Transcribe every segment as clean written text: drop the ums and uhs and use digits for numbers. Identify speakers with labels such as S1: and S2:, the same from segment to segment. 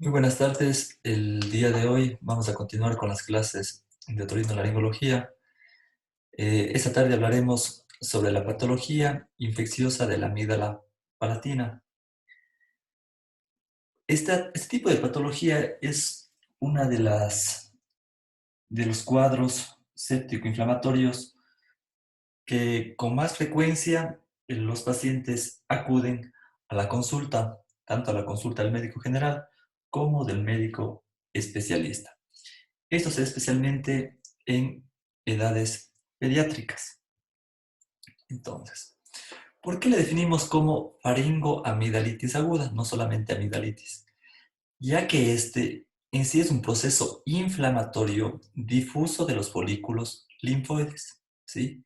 S1: Muy buenas tardes. El día de hoy vamos a continuar con las clases de otorrinolaringología. Esta tarde hablaremos sobre la patología infecciosa de la amígdala palatina. Este tipo de patología es una de los cuadros séptico-inflamatorios que con más frecuencia los pacientes acuden a la consulta, tanto a la consulta del médico general como del médico especialista. Esto se da especialmente en edades pediátricas. Entonces, ¿por qué le definimos como faringoamigdalitis aguda, no solamente amigdalitis? Ya que este en sí es un proceso inflamatorio difuso de los folículos linfoides, ¿sí?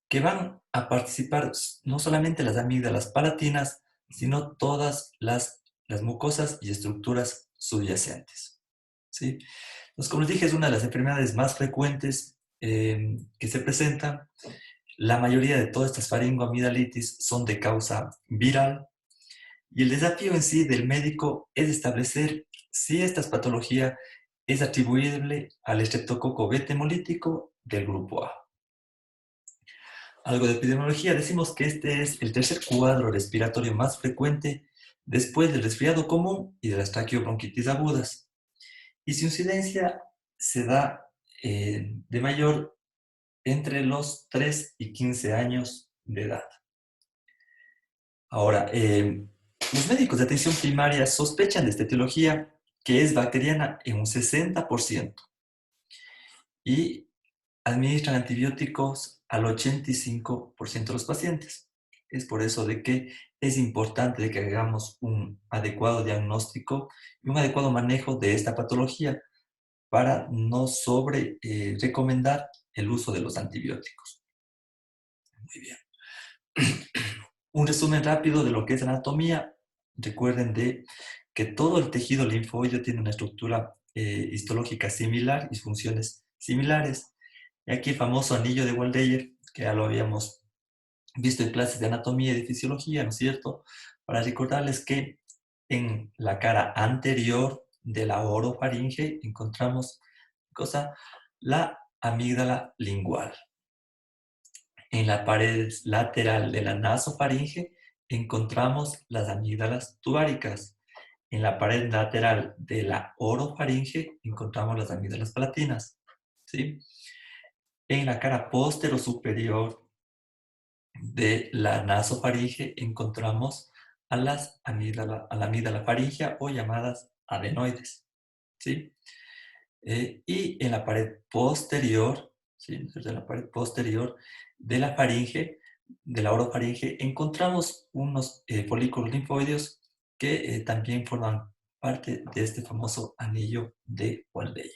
S1: Que van a participar no solamente las amígdalas palatinas, sino todas las mucosas y estructuras subyacentes, ¿sí? Entonces, como les dije, es una de las enfermedades más frecuentes que se presentan. La mayoría de todas estas faringoamigdalitis son de causa viral y el desafío en sí del médico es establecer si esta patología es atribuible al estreptococo beta hemolítico del grupo A. Algo de epidemiología, decimos que este es el tercer cuadro respiratorio más frecuente después del resfriado común y de las traqueobronquitis agudas. Y su incidencia se da de mayor entre los 3 y 15 años de edad. Ahora, los médicos de atención primaria sospechan de esta etiología que es bacteriana en un 60% y administran antibióticos al 85% de los pacientes. Es por eso de que es importante de que hagamos un adecuado diagnóstico y un adecuado manejo de esta patología para no recomendar el uso de los antibióticos. Muy bien. Un resumen rápido de lo que es anatomía. Recuerden de que todo el tejido linfoide tiene una estructura histológica similar y funciones similares. Y aquí el famoso anillo de Waldeyer, que ya lo habíamos visto en clases de anatomía y de fisiología, ¿no es cierto? Para recordarles que en la cara anterior de la orofaringe encontramos la amígdala lingual. En la pared lateral de la nasofaringe encontramos las amígdalas tubáricas. En la pared lateral de la orofaringe encontramos las amígdalas palatinas, ¿sí? En la cara superior de la nasofaringe encontramos a la amígdala faríngea o llamadas adenoides, ¿sí? Y en la pared posterior, ¿sí? En la pared posterior de la faringe, de la orofaringe, encontramos unos folículos linfoideos que también forman parte de este famoso anillo de Waldeyer.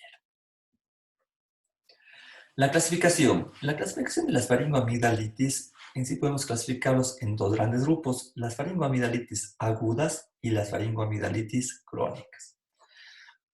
S1: La clasificación. La clasificación de las faringoamigdalitis, en sí podemos clasificarlos en dos grandes grupos, las faringoamigdalitis agudas y las faringoamigdalitis crónicas.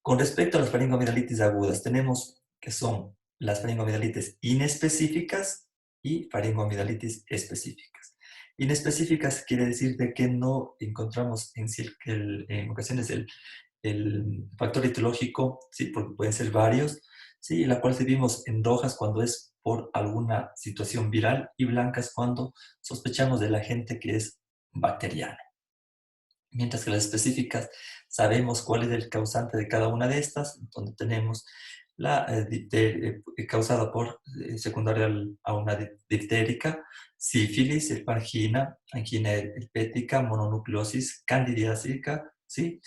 S1: Con respecto a las faringoamigdalitis agudas, tenemos que son las faringoamigdalitis inespecíficas y faringoamigdalitis específicas. Inespecíficas quiere decir de que no encontramos en ocasiones el factor etiológico, ¿sí? Porque pueden ser varios, ¿sí? La cual vimos en rojas cuando es por alguna situación viral y blancas cuando sospechamos del agente que es bacteriano. Mientras que las específicas sabemos cuál es el causante de cada una de estas, donde tenemos la causada por secundaria a una diftérica, sífilis, angina, angina herpética, mononucleosis, candidiásica, ¿sí?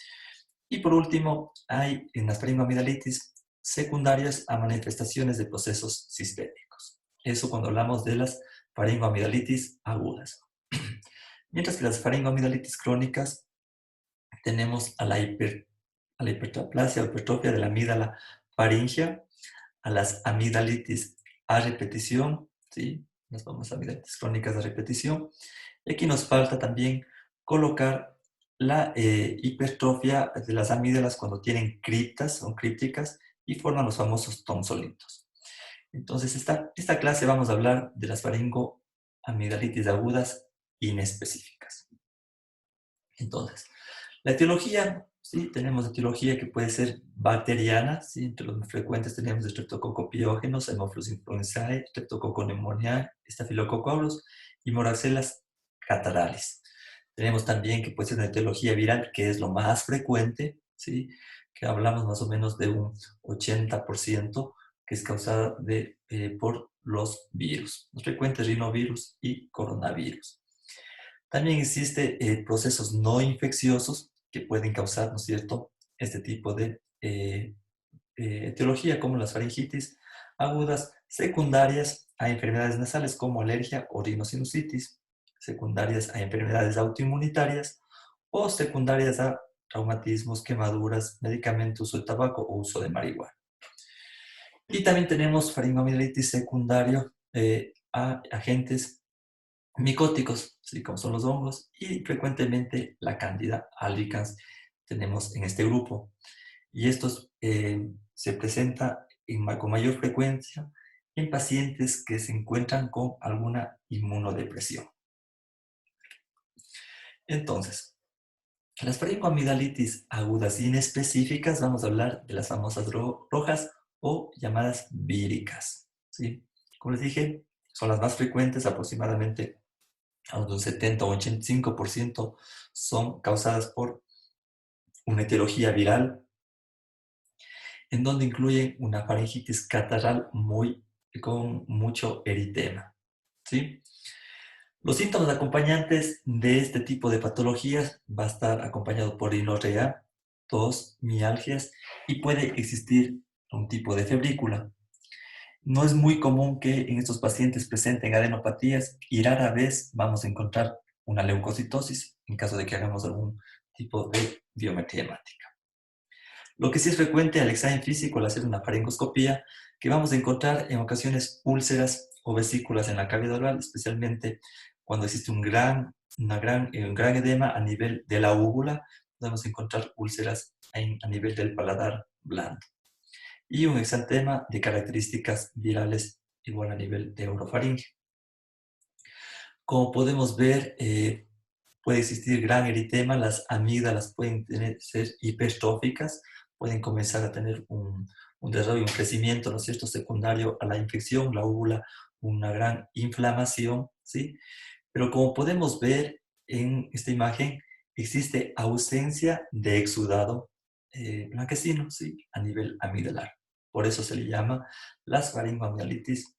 S1: Y por último, hay en las faringoamigdalitis secundarias a manifestaciones de procesos sistémicos. Eso cuando hablamos de las faringoamigdalitis agudas. Mientras que las faringoamigdalitis crónicas tenemos a la hiperplasia o hipertrofia de la amígdala faríngea, a las amigdalitis a repetición, ¿sí? Las famosas amigdalitis crónicas a repetición. Y aquí nos falta también colocar la hipertrofia de las amígdalas cuando tienen criptas, son crípticas, y forman los famosos tonsolitos. Entonces, esta clase vamos a hablar de las faringoamigdalitis agudas inespecíficas. Entonces, la etiología ¿sí? Tenemos etiología que puede ser bacteriana, ¿sí? Entre los más frecuentes tenemos Streptococcus pyogenes, Haemophilus influenzae, Streptococcus pneumoniae, Staphylococcus aureus y Moraxella catarrhalis. Tenemos también que puede ser una etiología viral, que es lo más frecuente, ¿sí? Que hablamos más o menos de un 80%, que es causada por los virus, los frecuentes rinovirus y coronavirus. También existen procesos no infecciosos que pueden causar, ¿no es cierto?, este tipo de etiología, como las faringitis agudas secundarias a enfermedades nasales como alergia o rinosinusitis, secundarias a enfermedades autoinmunitarias o secundarias a traumatismos, quemaduras, medicamentos, uso de tabaco o uso de marihuana. Y también tenemos faringoamigdalitis secundario a agentes micóticos, ¿sí? Como son los hongos, y frecuentemente la Candida albicans tenemos en este grupo. Y estos se presentan con mayor frecuencia en pacientes que se encuentran con alguna inmunodepresión. Entonces, las faringoamigdalitis agudas inespecíficas, vamos a hablar de las famosas rojas o llamadas víricas, ¿sí? Como les dije, son las más frecuentes, aproximadamente a un 70 o 85% son causadas por una etiología viral, en donde incluye una faringitis catarral con mucho eritema, ¿sí? Los síntomas acompañantes de este tipo de patologías va a estar acompañado por rinorrea, tos, mialgias y puede existir un tipo de febrícula. No es muy común que en estos pacientes presenten adenopatías y rara vez vamos a encontrar una leucocitosis en caso de que hagamos algún tipo de biometría hemática. Lo que sí es frecuente al examen físico al hacer una faringoscopía, que vamos a encontrar en ocasiones úlceras o vesículas en la cavidad oral, especialmente cuando existe un gran edema a nivel de la úvula, podemos encontrar úlceras a nivel del paladar blando. Y un exantema de características virales igual a nivel de orofaringe. Como podemos ver, puede existir gran eritema, las amígdalas pueden ser hipertróficas, pueden comenzar a tener un desarrollo, un crecimiento, ¿no es cierto?, secundario a la infección, la úvula, una gran inflamación, ¿sí? Pero como podemos ver en esta imagen, existe ausencia de exudado blanquecino, ¿sí?, a nivel amigdalar. Por eso se le llama las faringoamigdalitis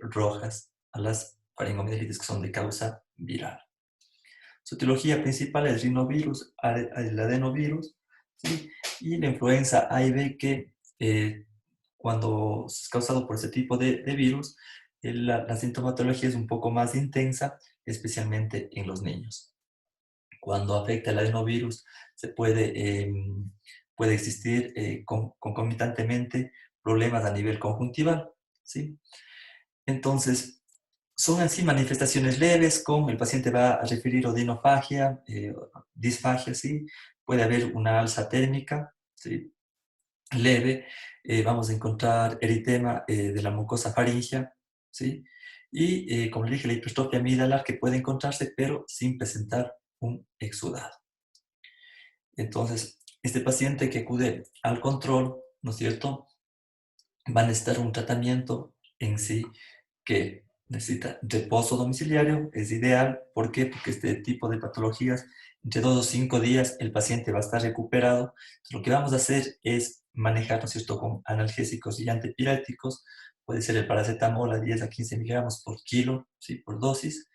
S1: rojas a las faringoamigdalitis que son de causa viral. Su etiología principal es el rinovirus, el adenovirus, ¿sí? Y la influenza A y B, que cuando es causado por ese tipo de virus, la sintomatología es un poco más intensa, especialmente en los niños. Cuando afecta el adenovirus, puede existir concomitantemente problemas a nivel conjuntival, ¿sí? Entonces, son así manifestaciones leves, con el paciente va a referir odinofagia, disfagia, ¿sí? Puede haber una alza térmica, ¿sí?, leve, vamos a encontrar eritema de la mucosa faríngea, ¿sí? Y, como le dije, la hipertrofia amidalar que puede encontrarse, pero sin presentar un exudado. Entonces, este paciente que acude al control, ¿no es cierto?, va a necesitar un tratamiento en sí que necesita reposo domiciliario, es ideal. ¿Por qué? Porque este tipo de patologías, entre 2 o 5 días, el paciente va a estar recuperado. Entonces, lo que vamos a hacer es manejar, ¿no es cierto?, con analgésicos y antipiréticos. Puede ser el paracetamol a 10 a 15 miligramos por kilo, ¿sí?, por dosis.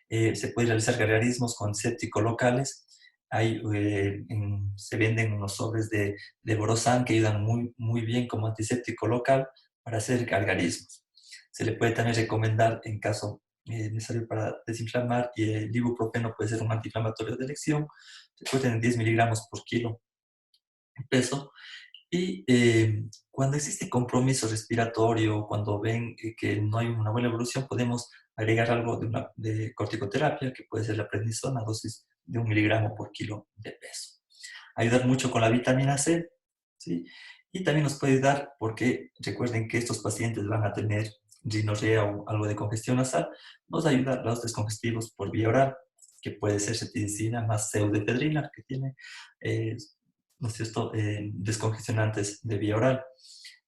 S1: Se puede realizar gargarismos con sépticos locales. Se venden unos sobres de Borosan que ayudan muy, muy bien como antiséptico local para hacer gargarismos. Se le puede también recomendar, en caso necesario para desinflamar, y el ibuprofeno puede ser un antiinflamatorio de elección. Se puede tener 10 miligramos por kilo de peso. Y cuando existe compromiso respiratorio, cuando ven que no hay una buena evolución, podemos agregar algo de corticoterapia, que puede ser la prednisona, dosis de 1 miligramo por kilo de peso. Ayudar mucho con la vitamina C, ¿sí? Y también nos puede ayudar porque recuerden que estos pacientes van a tener rinorrea o algo de congestión nasal. Nos ayuda los descongestivos por vía oral, que puede ser cetirizina más pseudoefedrina, que tiene ¿no es cierto?, descongestionantes de vía oral,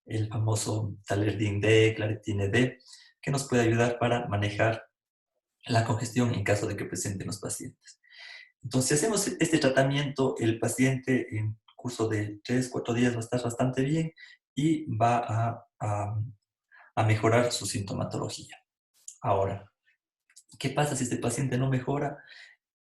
S1: el famoso Talerdin D, Claritine D, que nos puede ayudar para manejar la congestión en caso de que presenten los pacientes. Entonces, si hacemos este tratamiento, el paciente en curso de 3, 4 días va a estar bastante bien y va a mejorar su sintomatología. Ahora, ¿qué pasa si este paciente no mejora?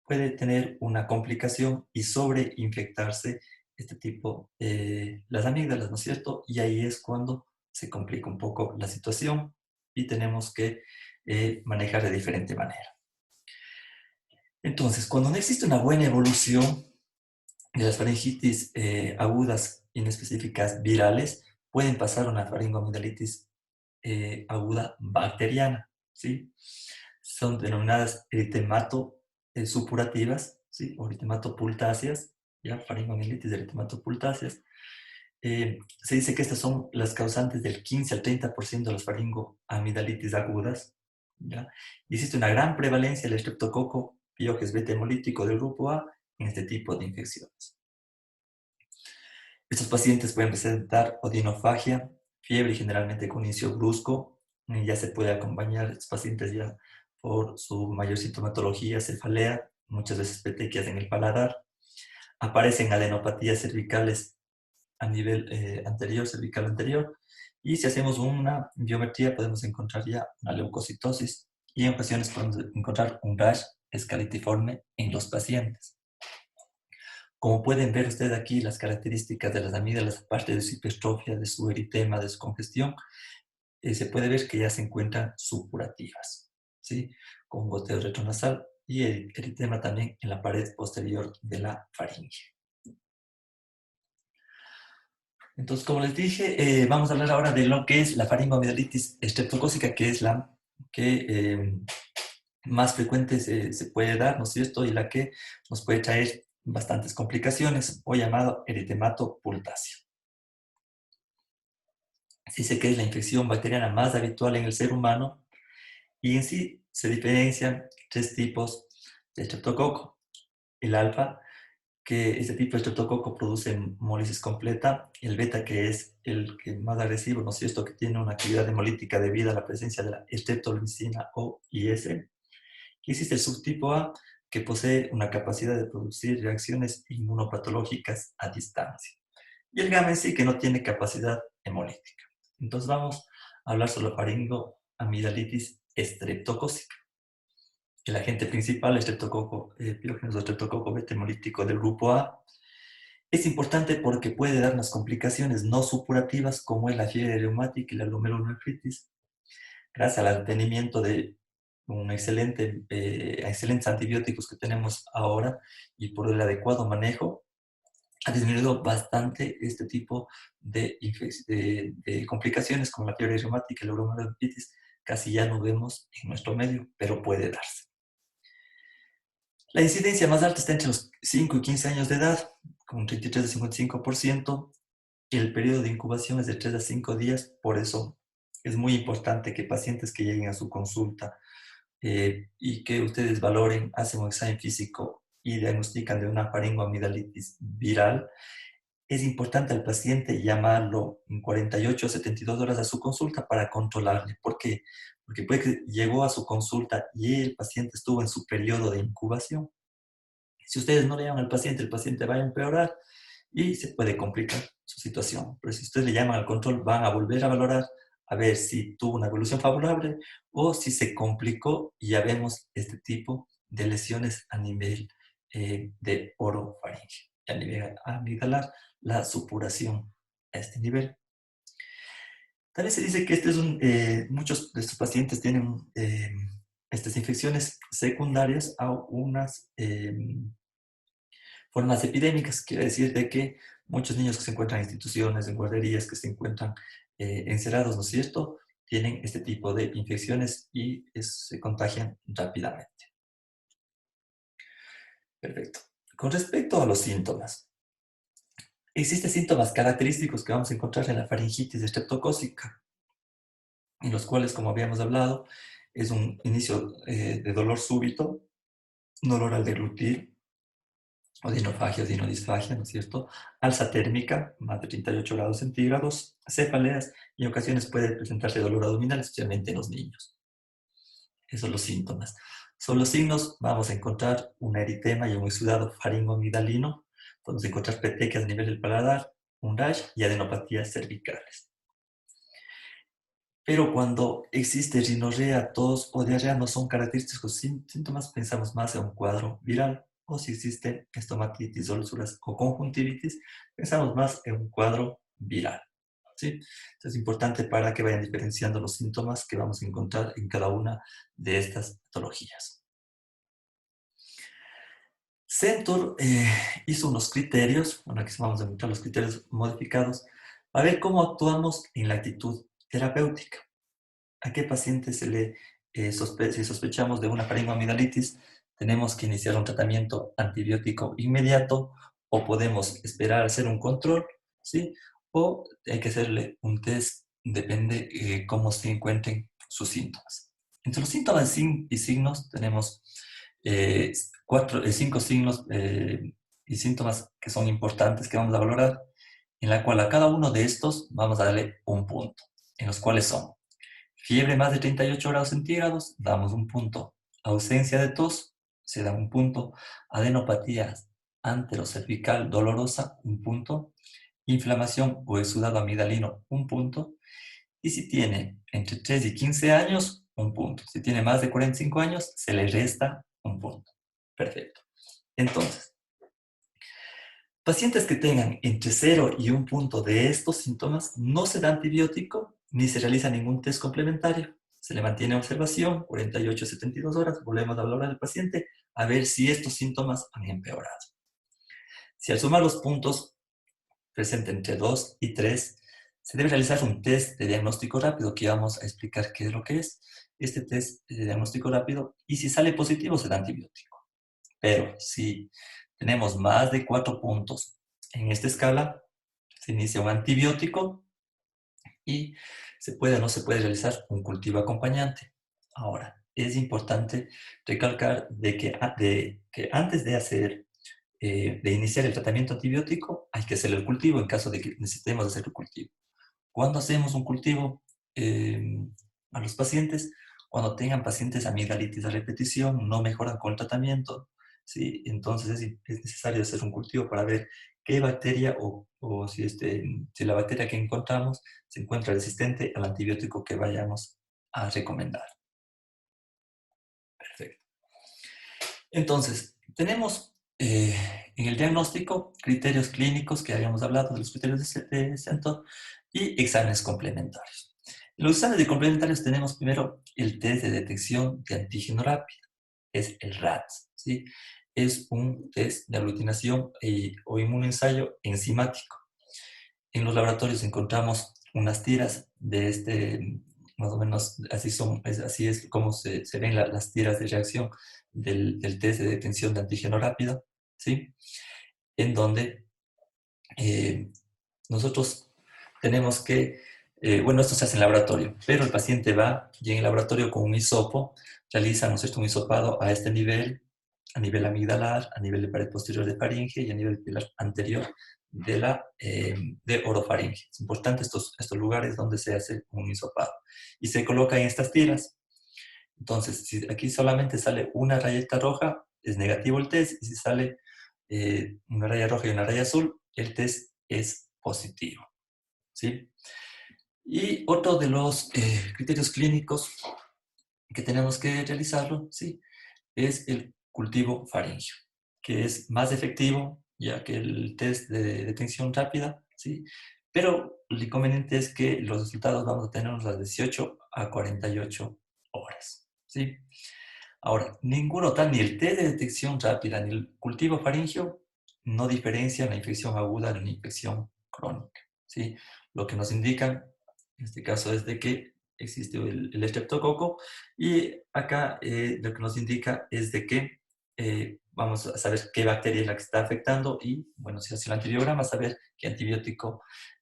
S1: Puede tener una complicación y sobreinfectarse este tipo, las amígdalas, ¿no es cierto? Y ahí es cuando se complica un poco la situación y tenemos que manejar de diferente manera. Entonces, cuando no existe una buena evolución de las faringitis agudas inespecíficas virales, pueden pasar a una faringoamigdalitis aguda bacteriana, ¿sí? Son denominadas eritemato supurativas, ¿sí? O eritematopuláceas, ¿ya? Faringoamigdalitis de eritematopuláceas. Se dice que estas son las causantes del 15 al 30% de las faringoamigdalitis agudas, ¿ya? Y existe una gran prevalencia del estreptococo Pyogenes beta hemolítico del grupo A en este tipo de infecciones. Estos pacientes pueden presentar odinofagia, fiebre generalmente con inicio brusco, ya se puede acompañar a estos pacientes ya por su mayor sintomatología, cefalea, muchas veces petequias en el paladar. Aparecen adenopatías cervicales a nivel anterior, cervical anterior, y si hacemos una biometría podemos encontrar ya una leucocitosis y en ocasiones podemos encontrar un rash escalitiforme en los pacientes. Como pueden ver ustedes aquí, las características de las amígdalas, aparte de su hipertrofia, de su eritema, de su congestión, se puede ver que ya se encuentran supurativas, ¿sí? Con goteo retronasal y eritema también en la pared posterior de la faringe. Entonces, como les dije, vamos a hablar ahora de lo que es la faringoamigdalitis estreptocócica, que es la que más frecuente se puede dar, ¿no es cierto? Y la que nos puede traer bastantes complicaciones, o llamado eritemato pultáceo. Se dice que es la infección bacteriana más habitual en el ser humano y en sí se diferencian 3 tipos de estreptococo. El alfa, que este tipo de estreptococo produce hemólisis completa, el beta, que es el que más agresivo, ¿no es cierto?, que tiene una actividad hemolítica debido a la presencia de la estreptolmicina o IS. Y existe el subtipo A, que posee una capacidad de producir reacciones inmunopatológicas a distancia. Y el gamma en sí, que no tiene capacidad hemolítica. Entonces vamos a hablar sobre la faringoamigdalitis estreptocócica. El agente principal, estreptococo, Pyogenes o estreptococo beta hemolítico del grupo A, es importante porque puede darnos complicaciones no supurativas como es la fiebre reumática y la glomerulonefritis, gracias al mantenimiento de excelentes antibióticos que tenemos ahora y por el adecuado manejo, ha disminuido bastante este tipo de complicaciones como la fiebre reumática y la glomerulonefritis. Casi ya no vemos en nuestro medio, pero puede darse. La incidencia más alta está entre los 5 y 15 años de edad, con un 33 a 55%, y el periodo de incubación es de 3 a 5 días, por eso es muy importante que pacientes que lleguen a su consulta y que ustedes valoren, hacen un examen físico y diagnostican de una faringoamigdalitis viral, es importante al paciente llamarlo en 48 o 72 horas a su consulta para controlarle. ¿Por qué? Porque puede que llegó a su consulta y el paciente estuvo en su periodo de incubación. Si ustedes no le llaman al paciente, el paciente va a empeorar y se puede complicar su situación. Pero si ustedes le llaman al control, van a volver a valorar a ver si tuvo una evolución favorable o si se complicó y ya vemos este tipo de lesiones a nivel de orofaringe. A nivel amigdalar, la supuración a este nivel. Tal vez se dice que muchos de estos pacientes tienen estas infecciones secundarias a unas formas epidémicas. Quiere decir de que muchos niños que se encuentran en instituciones, en guarderías, que se encuentran encerrados, ¿no es cierto?, tienen este tipo de infecciones y se contagian rápidamente. Perfecto. Con respecto a los síntomas, existen síntomas característicos que vamos a encontrar en la faringitis estreptocócica, en los cuales, como habíamos hablado, es un inicio de dolor súbito, dolor al deglutir, odinofagia, odinodisfagia, ¿no es cierto? Alza térmica, más de 38 grados centígrados, cefaleas y en ocasiones puede presentarse dolor abdominal, especialmente en los niños. Esos son los síntomas. Son los signos, vamos a encontrar un eritema y un exudado faringoamidalino, podemos encontrar petequias a nivel del paladar, un rash y adenopatías cervicales. Pero cuando existe rinorrea, tos o diarrea no son característicos síntomas, pensamos más en un cuadro viral. O si existe estomatitis, úlceras o conjuntivitis, pensamos más en un cuadro viral. ¿Sí? Entonces es importante para que vayan diferenciando los síntomas que vamos a encontrar en cada una de estas patologías. Centur hizo unos criterios, bueno, aquí vamos a encontrar los criterios modificados, para ver cómo actuamos en la actitud terapéutica. ¿A qué paciente si sospechamos de una faringoamidalitis, tenemos que iniciar un tratamiento antibiótico inmediato o podemos esperar a hacer un control, ¿sí? O hay que hacerle un test, depende cómo se encuentren sus síntomas. Entre los síntomas y signos tenemos eh, cinco signos y síntomas que son importantes que vamos a valorar, en la cual a cada uno de estos vamos a darle un punto, en los cuales son fiebre más de 38 grados centígrados, damos un punto. Ausencia de tos, se da un punto. Adenopatía anterocervical dolorosa, un punto. Inflamación o exudado amigdalino, un punto. Y si tiene entre 3 y 15 años, un punto. Si tiene más de 45 años, se le resta un punto. Perfecto. Entonces, pacientes que tengan entre 0 y un punto de estos síntomas, no se da antibiótico ni se realiza ningún test complementario. Se le mantiene observación 48 a 72 horas, volvemos a hablar al paciente a ver si estos síntomas han empeorado. Si al sumar los puntos presente entre 2 y 3, se debe realizar un test de diagnóstico rápido, que vamos a explicar qué es lo que es este test de diagnóstico rápido, y si sale positivo se da antibiótico. Pero si tenemos más de 4 puntos en esta escala, se inicia un antibiótico y se puede o no se puede realizar un cultivo acompañante. Ahora, es importante recalcar que antes de iniciar el tratamiento antibiótico, hay que hacer el cultivo en caso de que necesitemos hacer el cultivo. ¿Cuándo hacemos un cultivo a los pacientes? Cuando tengan pacientes amigdalitis a repetición, no mejoran con el tratamiento, ¿sí? Entonces es necesario hacer un cultivo para ver qué bacteria o si la bacteria que encontramos se encuentra resistente al antibiótico que vayamos a recomendar. Perfecto. Entonces, tenemos en el diagnóstico criterios clínicos que habíamos hablado de los criterios de Centor y exámenes complementarios. En los exámenes complementarios tenemos primero el test de detección de antígeno rápido, es el RATS, ¿sí? Es un test de aglutinación o inmunoensayo enzimático. En los laboratorios encontramos unas tiras de más o menos así es como se ven las tiras de reacción del test de detección de antígeno rápido, ¿sí? En donde eh, nosotros tenemos bueno, esto se hace en laboratorio, pero el paciente va y en el laboratorio con un hisopo realiza, ¿no es cierto?, un hisopado a este nivel, a nivel amigdalar, a nivel de pared posterior de faringe y a nivel pilar anterior de orofaringe. Es importante estos lugares donde se hace un hisopado. Y se coloca en estas tiras. Entonces, si aquí solamente sale una rayeta roja, es negativo el test, y si sale una raya roja y una raya azul, el test es positivo. ¿Sí? Y otro de los criterios clínicos que tenemos que realizarlo, ¿sí?, es el cultivo faríngeo, que es más efectivo ya que el test de detección rápida, ¿sí? Pero el inconveniente es que los resultados vamos a tenerlos a 18 a 48 horas, ¿sí? Ahora, ninguno tal, ni el test de detección rápida ni el cultivo faríngeo no diferencian la infección aguda de una infección crónica, ¿sí? Lo que nos indican, en este caso, es de que existe el estreptococo y acá lo que nos indica es de que vamos a saber qué bacteria es la que está afectando y, bueno, si hace el antibiograma, saber qué antibiótico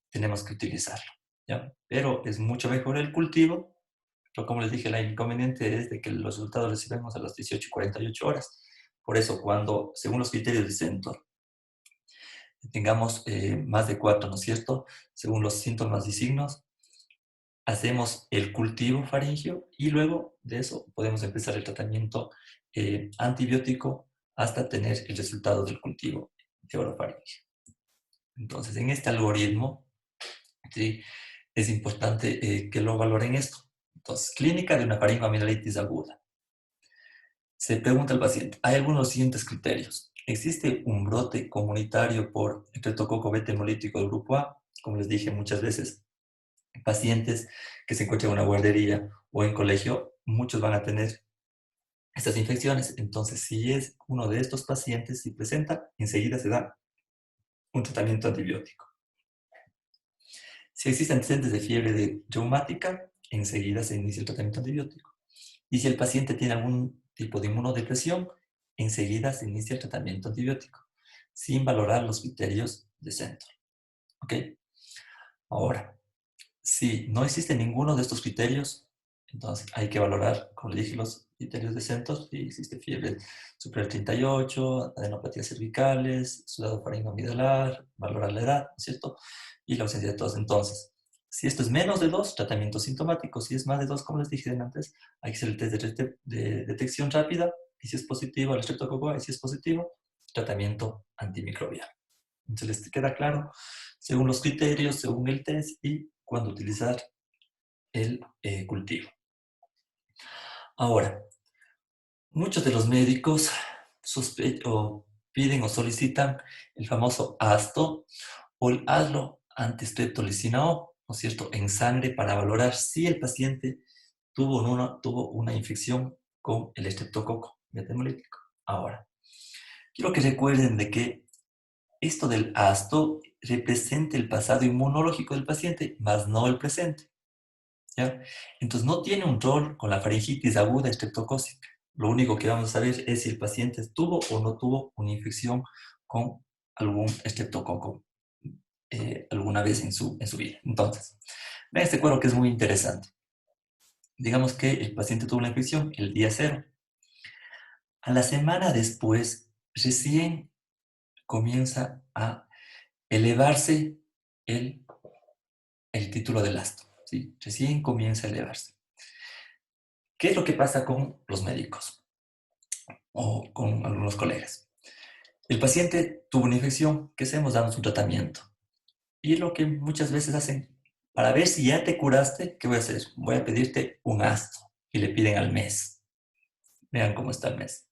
S1: tenemos que utilizarlo, ¿ya? Pero es mucho mejor el cultivo, pero como les dije, el inconveniente es de que los resultados recibimos a las 18 y 48 horas. Por eso, cuando, según los criterios de Centor, tengamos más de 4, ¿no es cierto? Según los síntomas y signos, hacemos el cultivo faríngeo y luego de eso podemos empezar el tratamiento antibiótico hasta tener el resultado del cultivo de orofaringio. Entonces, en este algoritmo, ¿sí? Es importante que lo valoren esto. Entonces, clínica de una faringoamigdalitis aguda. Se pregunta al paciente, hay algunos de los siguientes criterios. ¿Existe un brote comunitario por estreptococo beta hemolítico del grupo A? Como les dije muchas veces, pacientes que se encuentran en una guardería o en colegio, muchos van a tener estas infecciones. Entonces, si es uno de estos pacientes, si presenta, enseguida se da un tratamiento antibiótico. Si existen antecedentes de fiebre reumática, enseguida se inicia el tratamiento antibiótico. Y si el paciente tiene algún tipo de inmunodepresión, enseguida se inicia el tratamiento antibiótico, sin valorar los criterios de Centor. ¿Ok? Ahora, si no existe ninguno de estos criterios, entonces hay que valorar, como le dije, los criterios de Centor. Si existe fiebre superior a 38, adenopatías cervicales, sudado faringoamidalar, valorar la edad, ¿no es cierto? Y la ausencia de tos. Entonces, si esto es menos de 2, tratamiento sintomático. Si es más de 2, como les dije antes, hay que hacer el test de detección rápida. Y si es positivo, el estreptococo, y si es positivo, tratamiento antimicrobiano. Entonces, les queda claro, según los criterios, según el test y cuándo utilizar el cultivo. Ahora, muchos de los médicos piden o solicitan el famoso ASTO o el ASLO antistreptolicina O, ¿no es cierto?, en sangre para valorar si el paciente tuvo una infección con el estreptococo beta hemolítico. Ahora, quiero que recuerden de que esto del ASTO representa el pasado inmunológico del paciente, más no el presente. ¿Ya? Entonces no tiene un rol con la faringitis aguda estreptocócica. Lo único que vamos a saber es si el paciente tuvo o no tuvo una infección con algún estreptococo alguna vez en su vida. Entonces, vean este cuadro que es muy interesante. Digamos que el paciente tuvo la infección el día 0. A la semana después, recién comienza a elevarse el, el título del asto. ¿Sí? Recién comienza a elevarse. ¿Qué es lo que pasa con los médicos o con algunos colegas? El paciente tuvo una infección, ¿qué hacemos? Damos un tratamiento. Y lo que muchas veces hacen, para ver si ya te curaste, ¿qué voy a hacer? Voy a pedirte un asto. Y le piden al mes. Vean cómo está el mes.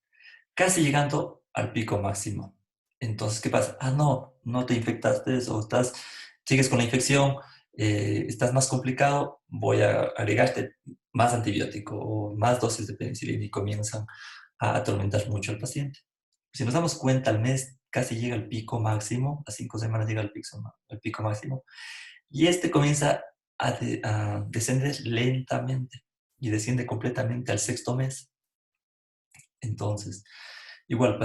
S1: Casi llegando al pico máximo. Entonces, ¿qué pasa? Ah, no, no te infectaste o sigues con la infección, estás más complicado, voy a agregarte más antibiótico o más dosis de penicilina y comienzan a atormentar mucho al paciente. Si nos damos cuenta, al mes casi llega al pico máximo, a 5 semanas llega al pico máximo, y este comienza a descender lentamente y desciende completamente al 6.º mes. Entonces, igual,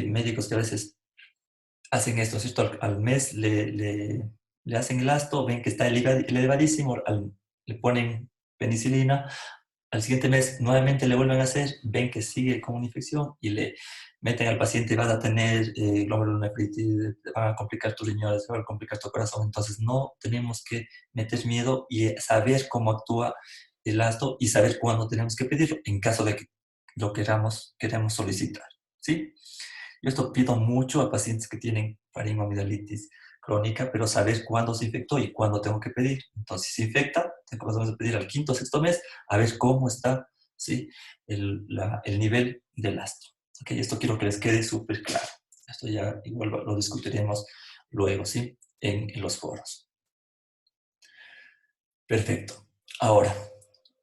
S1: médicos que a veces hacen esto, ¿cierto? Al mes le hacen el asto, ven que está elevadísimo, le ponen penicilina, al siguiente mes nuevamente le vuelven a hacer, ven que sigue con una infección y le meten al paciente, vas a tener glomerulonefritis, te van a complicar tus riñones, te van a complicar tu corazón. Entonces no tenemos que meter miedo y saber cómo actúa el asto y saber cuándo tenemos que pedirlo en caso de que lo queremos solicitar. ¿Sí? Yo esto pido mucho a pacientes que tienen faringoamigdalitis crónica, pero saber cuándo se infectó y cuándo tengo que pedir. Entonces, si se infecta, tengo que pedir al 5.º o 6.º mes a ver cómo está, ¿sí?, el nivel del astro. Okay, esto quiero que les quede súper claro. Esto ya igual lo discutiremos luego, ¿sí?, en los foros. Perfecto. Ahora,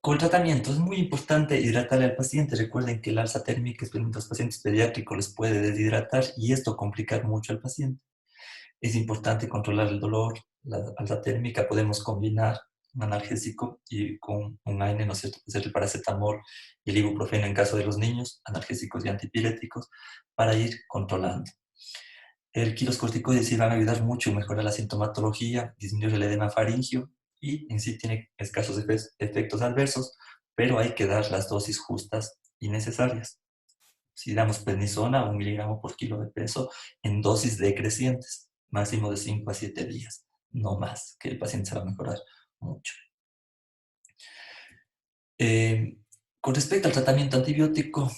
S1: con el tratamiento es muy importante hidratarle al paciente. Recuerden que el alza térmica, especialmente a los pacientes pediátricos, les puede deshidratar y esto complicar mucho al paciente. Es importante controlar el dolor, la alta térmica. Podemos combinar un analgésico y con un AINE, ¿no es cierto? Puede ser el paracetamol y el ibuprofeno en caso de los niños, analgésicos y antipiréticos, para ir controlando. El corticoides sí van a ayudar mucho a mejorar la sintomatología, disminuir el edema faríngeo y en sí tiene escasos efectos adversos, pero hay que dar las dosis justas y necesarias. Si damos prednisona, 1 miligramo por kilo de peso, en dosis decrecientes. máximo de 5 a 7 días, no más, que el paciente se va a mejorar mucho. Eh, con respecto al tratamiento antibiótico,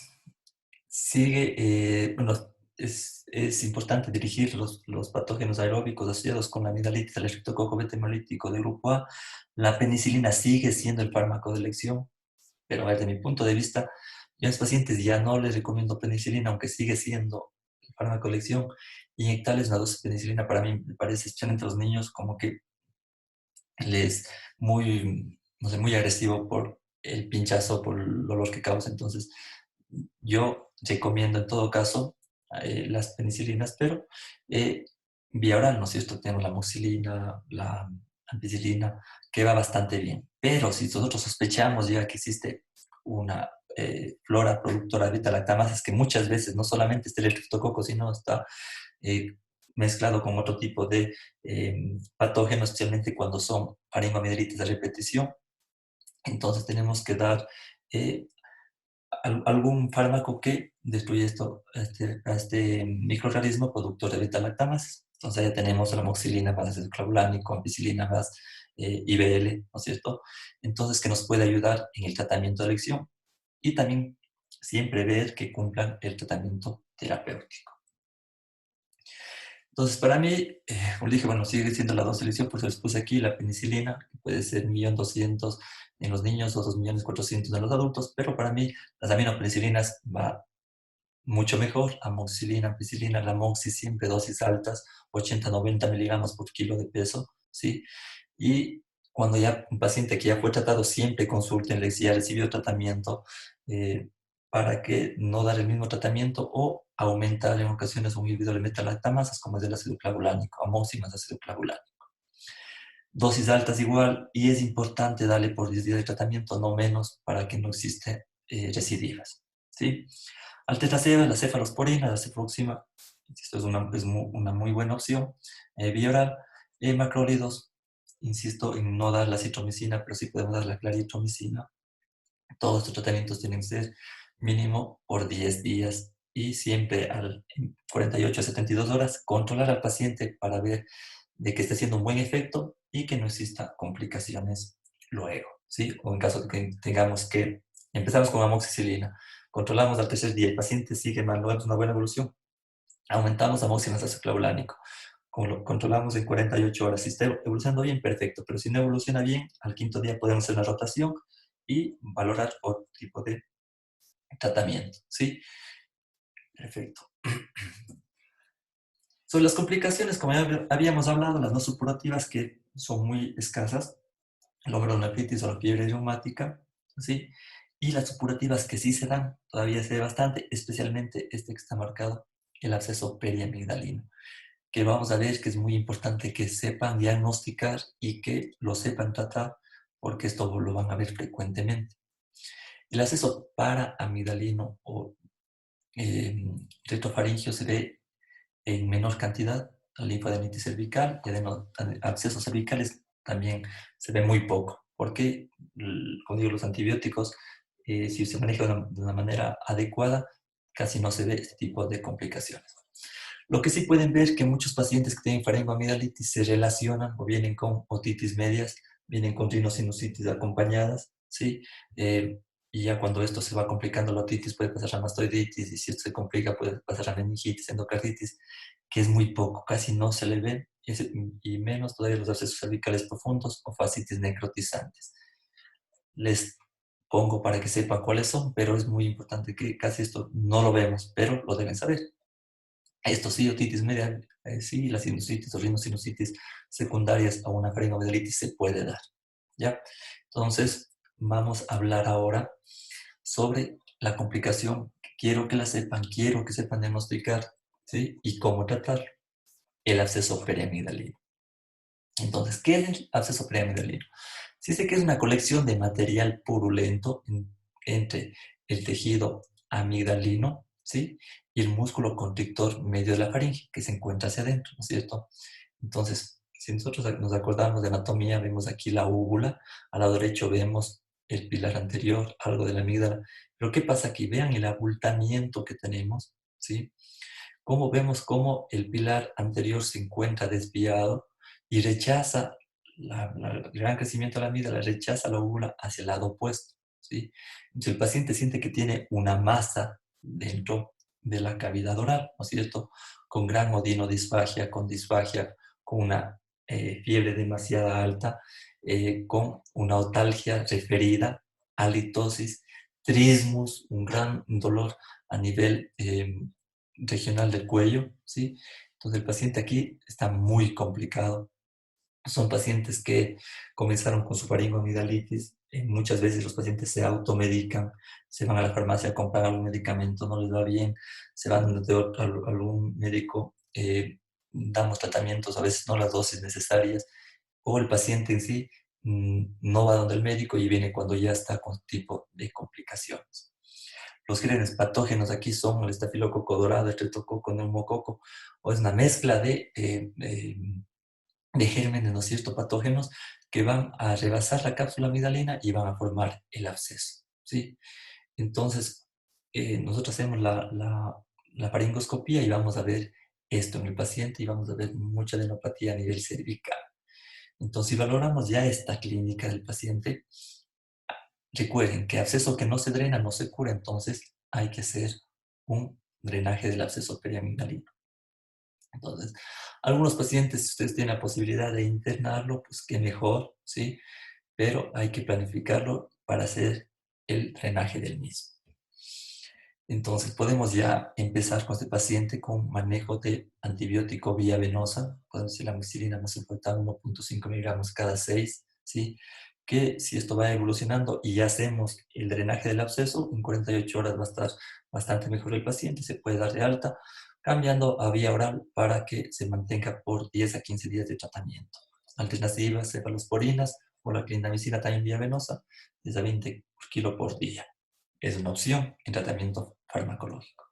S1: bueno, es importante dirigir los patógenos aeróbicos asociados con la amigdalitis, el estreptococo beta hemolítico de grupo A. La penicilina sigue siendo el fármaco de elección, pero desde mi punto de vista, yo a mis pacientes ya no les recomiendo penicilina, aunque sigue siendo el fármaco de elección. Inyectarles una dosis de penicilina para mí me parece, especialmente a los niños, como que les muy, no sé, muy agresivo por el pinchazo, por el dolor que causa. Entonces, yo recomiendo en todo caso las penicilinas, pero vía oral, ¿no es cierto? Tenemos la amoxicilina, la ampicilina, que va bastante bien. Pero si nosotros sospechamos ya que existe una flora productora de beta-lactamases, que muchas veces no solamente está el estreptococo, sino está eh, mezclado con otro tipo de patógenos, especialmente cuando son faringoamidalitis de repetición, entonces tenemos que dar eh, algún fármaco que destruya a este microorganismo productor de beta-lactamases. Entonces ya tenemos la amoxicilina más ácido clavulánico, ampicilina más IBL, ¿no es cierto? Entonces que nos puede ayudar en el tratamiento de elección y también siempre ver que cumplan el tratamiento terapéutico. Entonces, para mí, como dije, bueno, sigue siendo la dosis de elección, pues les puse aquí la penicilina, que puede ser 1.200.000 en los niños o 2.400.000 en los adultos, pero para mí las aminopenicilinas va mucho mejor, amoxicilina, ampicilina, la amoxi siempre dosis altas, 80-90 miligramos por kilo de peso, ¿sí? Y cuando ya un paciente que ya fue tratado, siempre consulten si ya recibió tratamiento, eh, para que no dar el mismo tratamiento o aumentar en ocasiones un inhibidor de metalactamasas, como es el ácido clavulánico, amoxi más ácido clavulánico. Dosis altas igual, y es importante darle por 10 días de tratamiento, no menos, para que no existen recidivas, ¿sí? Altetrazeba, la cefalosporina, la cefuroxima, insisto, una muy buena opción. Vía oral, macrólidos, insisto en no dar la citromicina, pero sí podemos dar la claritromicina. Todos estos tratamientos tienen que ser mínimo por 10 días y siempre en 48 a 72 horas controlar al paciente para ver de que esté haciendo un buen efecto y que no exista complicaciones luego, ¿sí? O en caso de que tengamos que empezamos con amoxicilina, controlamos al tercer día, el paciente sigue mal, no vemos una buena evolución, aumentamos amoxicilina ácido clavulánico, controlamos en 48 horas. Si está evolucionando bien, perfecto, pero si no evoluciona bien, al quinto día podemos hacer una rotación y valorar otro tipo de tratamiento, ¿sí? Perfecto. Sobre las complicaciones, como ya habíamos hablado, las no supurativas que son muy escasas, la nefritis o la fiebre reumática, ¿sí? Y las supurativas que sí se dan, todavía se ve bastante, especialmente este que está marcado, el absceso periamigdalino, que vamos a ver que es muy importante que sepan diagnosticar y que lo sepan tratar, porque esto lo van a ver frecuentemente. El absceso paraamigdalino o retrofaringio se ve en menor cantidad, la linfadenitis cervical y además abscesos cervicales también se ve muy poco, porque, como digo, los antibióticos, si se maneja de una manera adecuada, casi no se ve este tipo de complicaciones. Lo que sí pueden ver es que muchos pacientes que tienen faringoamigdalitis se relacionan o vienen con otitis medias, vienen con rinosinusitis acompañadas, ¿sí? Y ya cuando esto se va complicando, la otitis puede pasar a mastoiditis, y si esto se complica puede pasar a meningitis, endocarditis, que es muy poco, casi no se le ve, y menos todavía los abscesos cervicales profundos o fascitis necrotizantes. Les pongo para que sepan cuáles son, pero es muy importante que casi esto no lo vemos, pero lo deben saber. Esto sí, otitis media, sí, la sinusitis o rinosinusitis secundarias a una faringoamigdalitis se puede dar, ¿ya? Entonces, vamos a hablar ahora sobre la complicación que quiero que sepan diagnosticar, ¿sí? Y cómo tratar el absceso periamigdalino. Entonces, ¿qué es el absceso periamigdalino? Se dice que es una colección de material purulento entre el tejido amigdalino, ¿sí? Y el músculo constrictor medio de la faringe, que se encuentra hacia adentro, ¿no es cierto? Entonces, si nosotros nos acordamos de anatomía, vemos aquí la úvula, al lado derecho vemos el pilar anterior, algo de la amígdala. Pero ¿qué pasa aquí? Vean el abultamiento que tenemos, ¿sí? como vemos cómo el pilar anterior se encuentra desviado y rechaza el gran crecimiento de la amígdala, rechaza la úvula hacia el lado opuesto, ¿sí? Entonces el paciente siente que tiene una masa dentro de la cavidad oral, ¿no es cierto? Con gran odinodisfagia, con disfagia, con una fiebre demasiado alta, con una otalgia referida, halitosis, trismus, un gran dolor a nivel regional del cuello, ¿sí? Entonces el paciente aquí está muy complicado. Son pacientes que comenzaron con su faringoamigdalitis. Muchas veces los pacientes se automedican, se van a la farmacia a comprar algún medicamento, no les va bien, se van de algún médico, damos tratamientos, a veces no las dosis necesarias, o el paciente en sí no va donde el médico y viene cuando ya está con tipo de complicaciones. Los genes patógenos aquí son el estafilococo dorado, el estreptococo, neumococo, o es una mezcla de gérmenes, ¿no es cierto?, patógenos que van a rebasar la cápsula amigdalina y van a formar el absceso, ¿sí? Entonces, nosotros hacemos la faringoscopía y vamos a ver esto en el paciente y vamos a ver mucha adenopatía a nivel cervical. Entonces, si valoramos ya esta clínica del paciente, recuerden que absceso que no se drena no se cura, entonces hay que hacer un drenaje del absceso periamigdalino. Entonces, algunos pacientes, si ustedes tienen la posibilidad de internarlo, pues qué mejor, ¿sí? Pero hay que planificarlo para hacer el drenaje del mismo. Entonces, podemos ya empezar con este paciente con manejo de antibiótico vía venosa. Podemos decir la amoxicilina mesoportal 1.5 miligramos cada 6, ¿sí? Que si esto va evolucionando y ya hacemos el drenaje del absceso, en 48 horas va a estar bastante mejor el paciente, se puede dar de alta, cambiando a vía oral para que se mantenga por 10 a 15 días de tratamiento. Alternativas, cefalosporinas o la clindamicina también vía venosa, desde 20 por kilo por día. Es una opción en tratamiento farmacológico.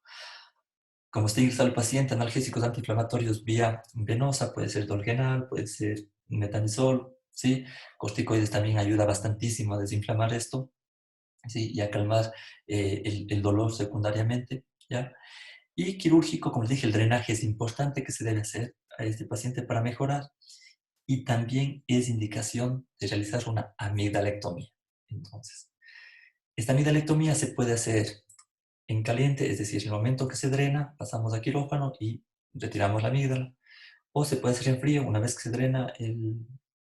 S1: Como está ingresado el paciente, analgésicos antiinflamatorios vía venosa, puede ser Dolgenal, puede ser metamizol, ¿sí? Corticoides también ayuda bastantísimo a desinflamar esto, ¿sí? Y a calmar el dolor secundariamente, ¿ya? Y quirúrgico, como les dije, el drenaje es importante que se debe hacer a este paciente para mejorar y también es indicación de realizar una amigdalectomía. Entonces, esta amigdalectomía se puede hacer en caliente, es decir, en el momento que se drena, pasamos a quirófano y retiramos la amígdala. O se puede hacer en frío, una vez que se drena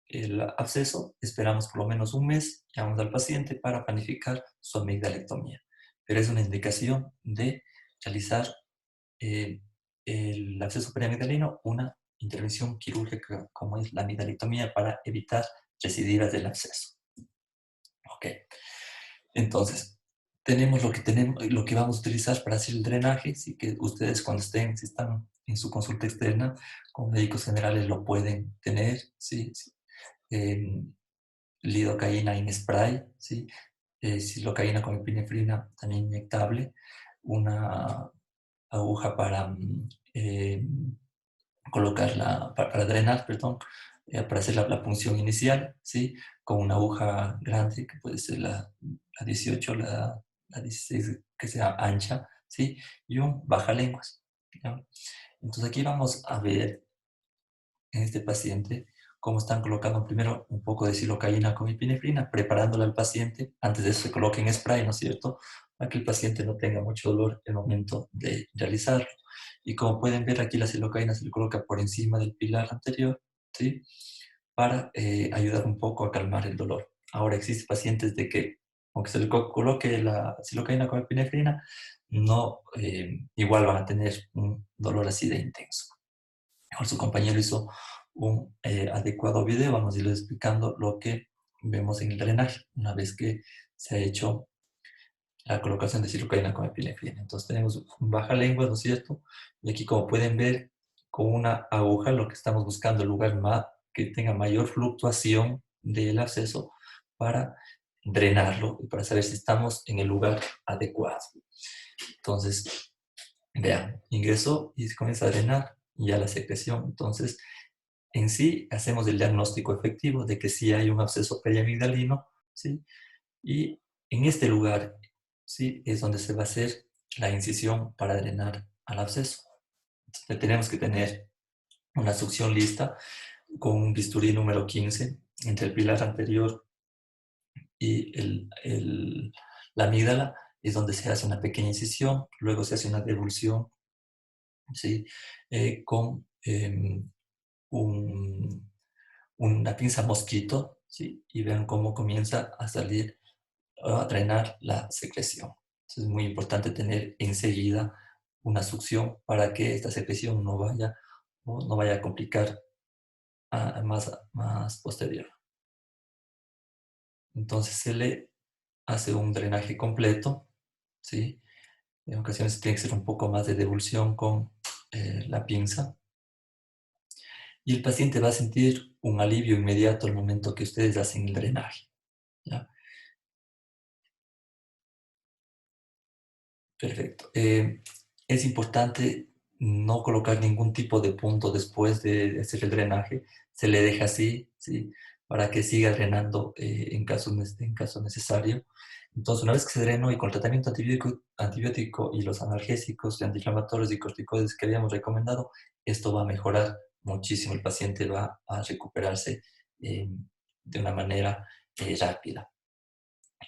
S1: el absceso, esperamos por lo menos un mes, llamamos al paciente para planificar su amigdalectomía. Pero es una indicación de realizar eh, el absceso periamigdalino, una intervención quirúrgica como es la amigdalectomía para evitar recidivas del absceso. Ok. Entonces, tenemos lo que vamos a utilizar para hacer el drenaje, así que ustedes cuando estén, si están en su consulta externa, con médicos generales lo pueden tener, ¿sí? Sí. Eh, lidocaína en spray, ¿sí? Silocaína con epinefrina también inyectable, una aguja para colocarla, para drenar, perdón, para hacer la punción inicial, ¿sí? Con una aguja grande, que puede ser la 18, la 16, que sea ancha, ¿sí? Y un bajalenguas, ¿ya? Entonces aquí vamos a ver en este paciente cómo están colocando primero un poco de silocaína con epinefrina, preparándole al paciente, antes de eso se coloque en spray, ¿no es cierto? Para que el paciente no tenga mucho dolor en el momento de realizarlo. Y como pueden ver aquí la silocaína se le coloca por encima del pilar anterior, ¿sí? Para ayudar un poco a calmar el dolor. Ahora existen pacientes de que, aunque se le coloque la silocaína con epinefrina, no, igual van a tener un dolor así de intenso. Mejor su compañero hizo un adecuado video, vamos a irles explicando lo que vemos en el drenaje, una vez que se ha hecho la colocación de silocaína con epinefrina. Entonces tenemos un baja lengua, ¿no es cierto? Y aquí como pueden ver, con una aguja lo que estamos buscando, el lugar más, que tenga mayor fluctuación del absceso para drenarlo y para saber si estamos en el lugar adecuado. Entonces, vean, ingresó y se comienza a drenar ya la secreción. Entonces, en sí, hacemos el diagnóstico efectivo de que sí hay un absceso periamigdalino, ¿sí? Y en este lugar, ¿sí? Es donde se va a hacer la incisión para drenar al absceso. Entonces, tenemos que tener una succión lista con un bisturí número 15 entre el pilar anterior y la amígdala, es donde se hace una pequeña incisión, luego se hace una devulsión, ¿sí? Con un, una pinza mosquito, ¿sí? Y vean cómo comienza a salir, a drenar la secreción. Entonces es muy importante tener enseguida una succión para que esta secreción no vaya a complicar más posterior. Entonces se le hace un drenaje completo, ¿sí? En ocasiones tiene que ser un poco más de devulsión con la pinza. Y el paciente va a sentir un alivio inmediato al momento que ustedes hacen el drenaje, ¿ya? Perfecto. Es importante no colocar ningún tipo de punto después de hacer el drenaje. Se le deja así, ¿sí? Para que siga drenando en caso necesario. Entonces, una vez que se drenó y con el tratamiento antibiótico y los analgésicos, y antiinflamatorios y corticoides que habíamos recomendado, esto va a mejorar muchísimo. El paciente va a recuperarse de una manera rápida.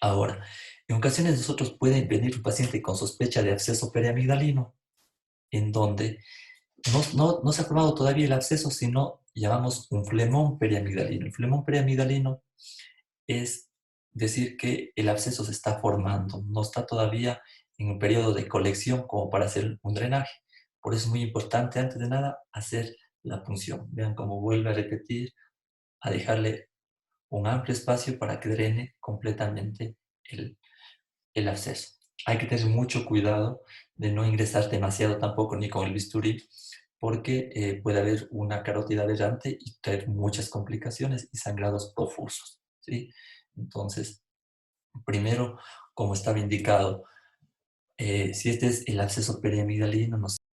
S1: Ahora, en ocasiones nosotros puede venir un paciente con sospecha de absceso periamigdalino, en donde no se ha formado todavía el absceso, sino llamamos un flemón periamigdalino. El flemón periamigdalino es decir que el absceso se está formando, no está todavía en un periodo de colección como para hacer un drenaje. Por eso es muy importante, antes de nada, hacer la punción. Vean cómo vuelve a repetir, a dejarle un amplio espacio para que drene completamente el absceso. Hay que tener mucho cuidado de no ingresar demasiado tampoco ni con el bisturí, porque puede haber una carótida aberrante y traer muchas complicaciones y sangrados profusos, ¿sí? Entonces, primero, como estaba indicado, si este es el absceso periamigdalino, nos